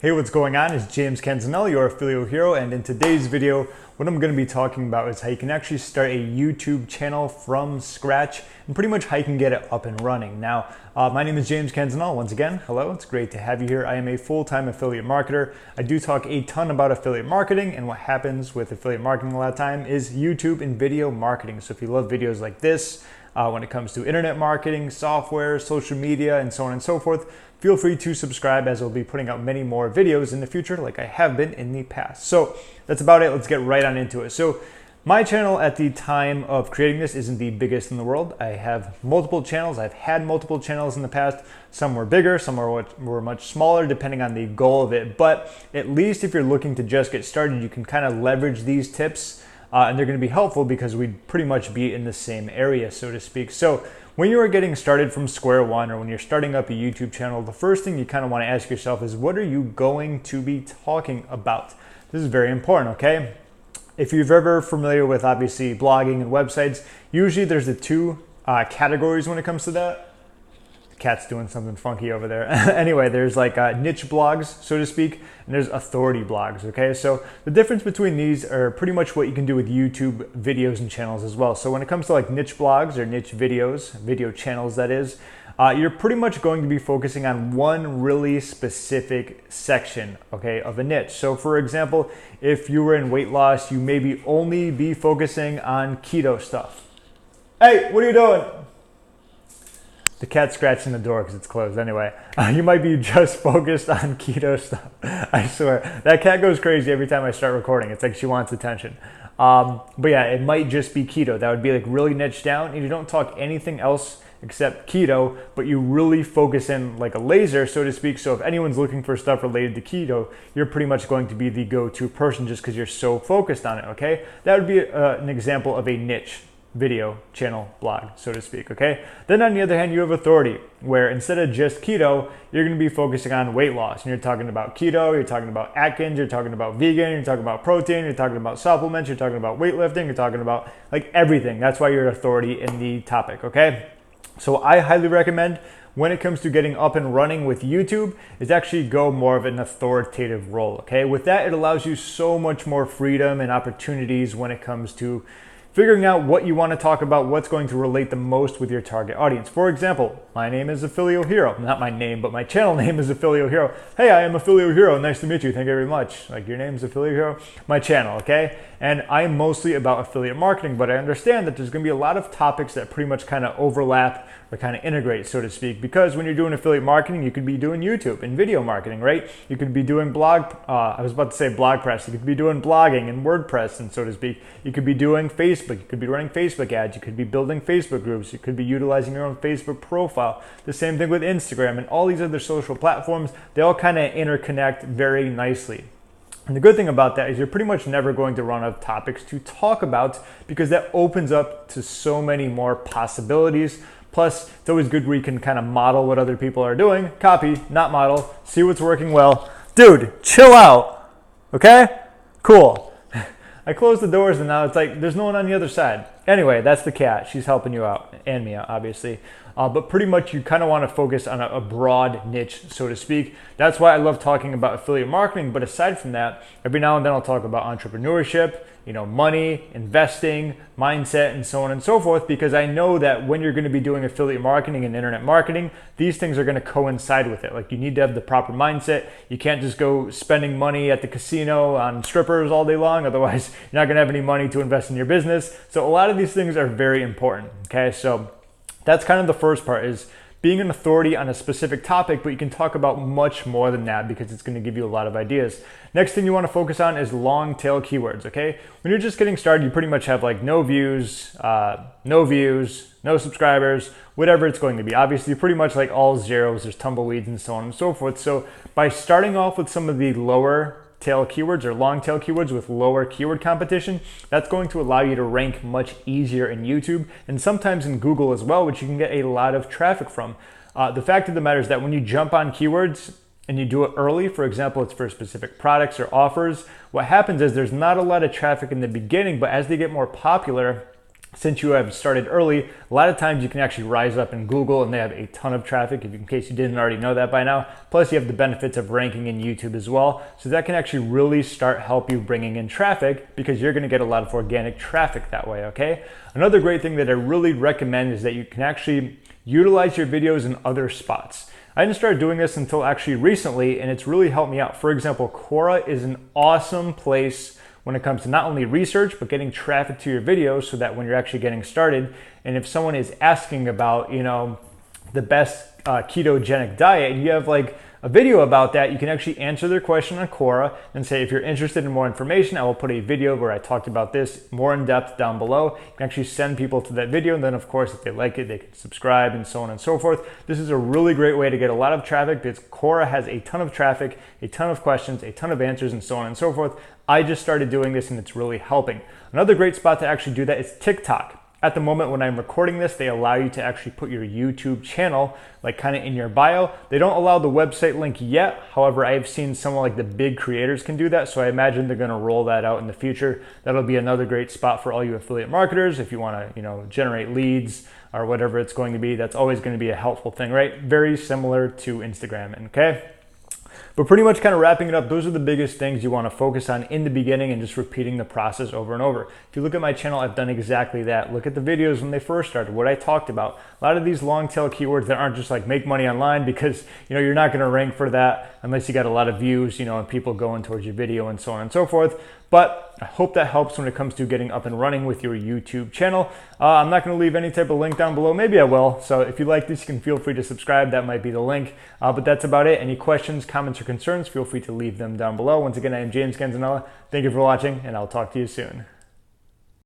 Hey, what's going on? It's James Canzanelli, your affiliate hero, and in today's video, what I'm going to be talking about is how you can actually start a YouTube channel from scratch and pretty much how you can get it up and running. Now, my name is James Canzanelli. Once again, hello, it's great to have you here. I am a full-time affiliate marketer. I do talk a ton about affiliate marketing, and what happens with affiliate marketing a lot of time is YouTube and video marketing. So if you love videos like this, when it comes to internet marketing, software, social media, and so on and so forth, feel free to subscribe, as I'll be putting out many more videos in the future like I have been in the past. So that's about it. Let's get right on into it. So my channel at the time of creating this isn't the biggest in the world. I have multiple channels. I've had multiple channels in the past. Some were bigger, some were much smaller, depending on the goal of it. But at least if you're looking to just get started, you can kind of leverage these tips and they're going to be helpful because we'd pretty much be in the same area, so to speak. So when you are getting started from square one, or when you're starting up a YouTube channel, the first thing you kind of want to ask yourself is, what are you going to be talking about? This is very important, okay? If you've ever familiar with obviously blogging and websites, usually there's the two categories when it comes to that. Cat's doing something funky over there. Anyway, there's like niche blogs, so to speak, and there's authority blogs, okay? So the difference between these are pretty much what you can do with YouTube videos and channels as well. So when it comes to like niche blogs or niche videos, video channels that is, you're pretty much going to be focusing on one really specific section, okay, of a niche. So for example, if you were in weight loss, you maybe only be focusing on keto stuff. Hey, what are you doing? The cat's scratching the door because it's closed. Anyway, you might be just focused on keto stuff. I swear. That cat goes crazy every time I start recording. It's like she wants attention. But yeah, it might just be keto. That would be like really niche down. And you don't talk anything else except keto, but you really focus in like a laser, so to speak. So if anyone's looking for stuff related to keto, you're pretty much going to be the go-to person just because you're so focused on it, okay? That would be an example of a niche video channel blog, so to speak, okay? Then on the other hand, you have authority, where instead of just keto, you're going to be focusing on weight loss. And you're talking about keto, you're talking about Atkins, you're talking about vegan, you're talking about protein, you're talking about supplements, you're talking about weightlifting, you're talking about like everything. That's why you're authority in the topic, okay? So I highly recommend, when it comes to getting up and running with YouTube, is actually go more of an authoritative role, okay? With that, it allows you so much more freedom and opportunities when it comes to figuring out what you want to talk about, what's going to relate the most with your target audience. For example, my name is Affiliate Hero. Not my name, but my channel name is Affiliate Hero. Hey, I am Affiliate Hero. Nice to meet you. Thank you very much. Like, your name is Affiliate Hero? My channel, okay? And I am mostly about affiliate marketing, but I understand that there's going to be a lot of topics that pretty much kind of overlap or kind of integrate, so to speak, because when you're doing affiliate marketing, you could be doing YouTube and video marketing, right? You could be doing I was about to say blog press. You could be doing blogging and WordPress, and so to speak. You could be doing Facebook. You could be running Facebook ads. You could be building Facebook groups. You could be utilizing your own Facebook profile. The same thing with Instagram and all these other social platforms. They all kind of interconnect very nicely. And the good thing about that is you're pretty much never going to run out of topics to talk about, because that opens up to so many more possibilities. Plus, it's always good where you can kind of model what other people are doing. Copy, not model. See what's working well. Dude, chill out. Okay? Cool. I closed the doors and now it's like there's no one on the other side. Anyway, that's the cat. She's helping you out, and me out, obviously. But pretty much you kind of want to focus on a broad niche, so to speak. That's why I love talking about affiliate marketing. But aside from that, every now and then I'll talk about entrepreneurship, money, investing, mindset, and so on and so forth, because I know that when you're going to be doing affiliate marketing and internet marketing, these things are going to coincide with it. Like, you need to have the proper mindset. You can't just go spending money at the casino on strippers all day long. Otherwise, you're not going to have any money to invest in your business. So a lot of these things are very important, okay? So that's kind of the first part, is being an authority on a specific topic, but you can talk about much more than that because it's going to give you a lot of ideas. Next thing you want to focus on is long tail keywords, okay? When you're just getting started, you pretty much have like no views, no subscribers, whatever it's going to be. Obviously, pretty much like all zeros, there's tumbleweeds and so on and so forth. So by starting off with some of the lower tail keywords or long tail keywords with lower keyword competition, that's going to allow you to rank much easier in YouTube and sometimes in Google as well, which you can get a lot of traffic from. The fact of the matter is that when you jump on keywords and you do it early, for example, it's for specific products or offers, what happens is there's not a lot of traffic in the beginning, but as they get more popular, since you have started early, a lot of times you can actually rise up in Google and they have a ton of traffic, in case you didn't already know that by now. Plus you have the benefits of ranking in YouTube as well. So that can actually really start help you bringing in traffic, because you're gonna get a lot of organic traffic that way, okay? Another great thing that I really recommend is that you can actually utilize your videos in other spots. I didn't start doing this until actually recently, and it's really helped me out. For example, Quora is an awesome place when it comes to not only research, but getting traffic to your videos, so that when you're actually getting started, and if someone is asking about, the best ketogenic diet, and you have like a video about that, you can actually answer their question on Quora and say, if you're interested in more information, I will put a video where I talked about this more in depth down below. You can actually send people to that video, and then of course, if they like it, they can subscribe and so on and so forth. This is a really great way to get a lot of traffic, because Quora has a ton of traffic, a ton of questions, a ton of answers, and so on and so forth. I just started doing this and it's really helping. Another great spot to actually do that is TikTok. At the moment when I'm recording this, they allow you to actually put your YouTube channel like kind of in your bio. They don't allow the website link yet. However, I've seen some of like the big creators can do that. So I imagine they're gonna roll that out in the future. That'll be another great spot for all you affiliate marketers. If you wanna, generate leads or whatever it's going to be, that's always gonna be a helpful thing, right? Very similar to Instagram, okay? But pretty much kind of wrapping it up, those are the biggest things you want to focus on in the beginning, and just repeating the process over and over. If you look at my channel, I've done exactly that. Look at the videos when they first started, what I talked about. A lot of these long tail keywords that aren't just like make money online, because you're not going to rank for that unless you got a lot of views, and people going towards your video and so on and so forth. But I hope that helps when it comes to getting up and running with your YouTube channel. I'm not going to leave any type of link down below. Maybe I will. So if you like this, you can feel free to subscribe. That might be the link. But that's about it. Any questions, comments, or concerns, feel free to leave them down below. Once again, I am James Canzanella. Thank you for watching, and I'll talk to you soon.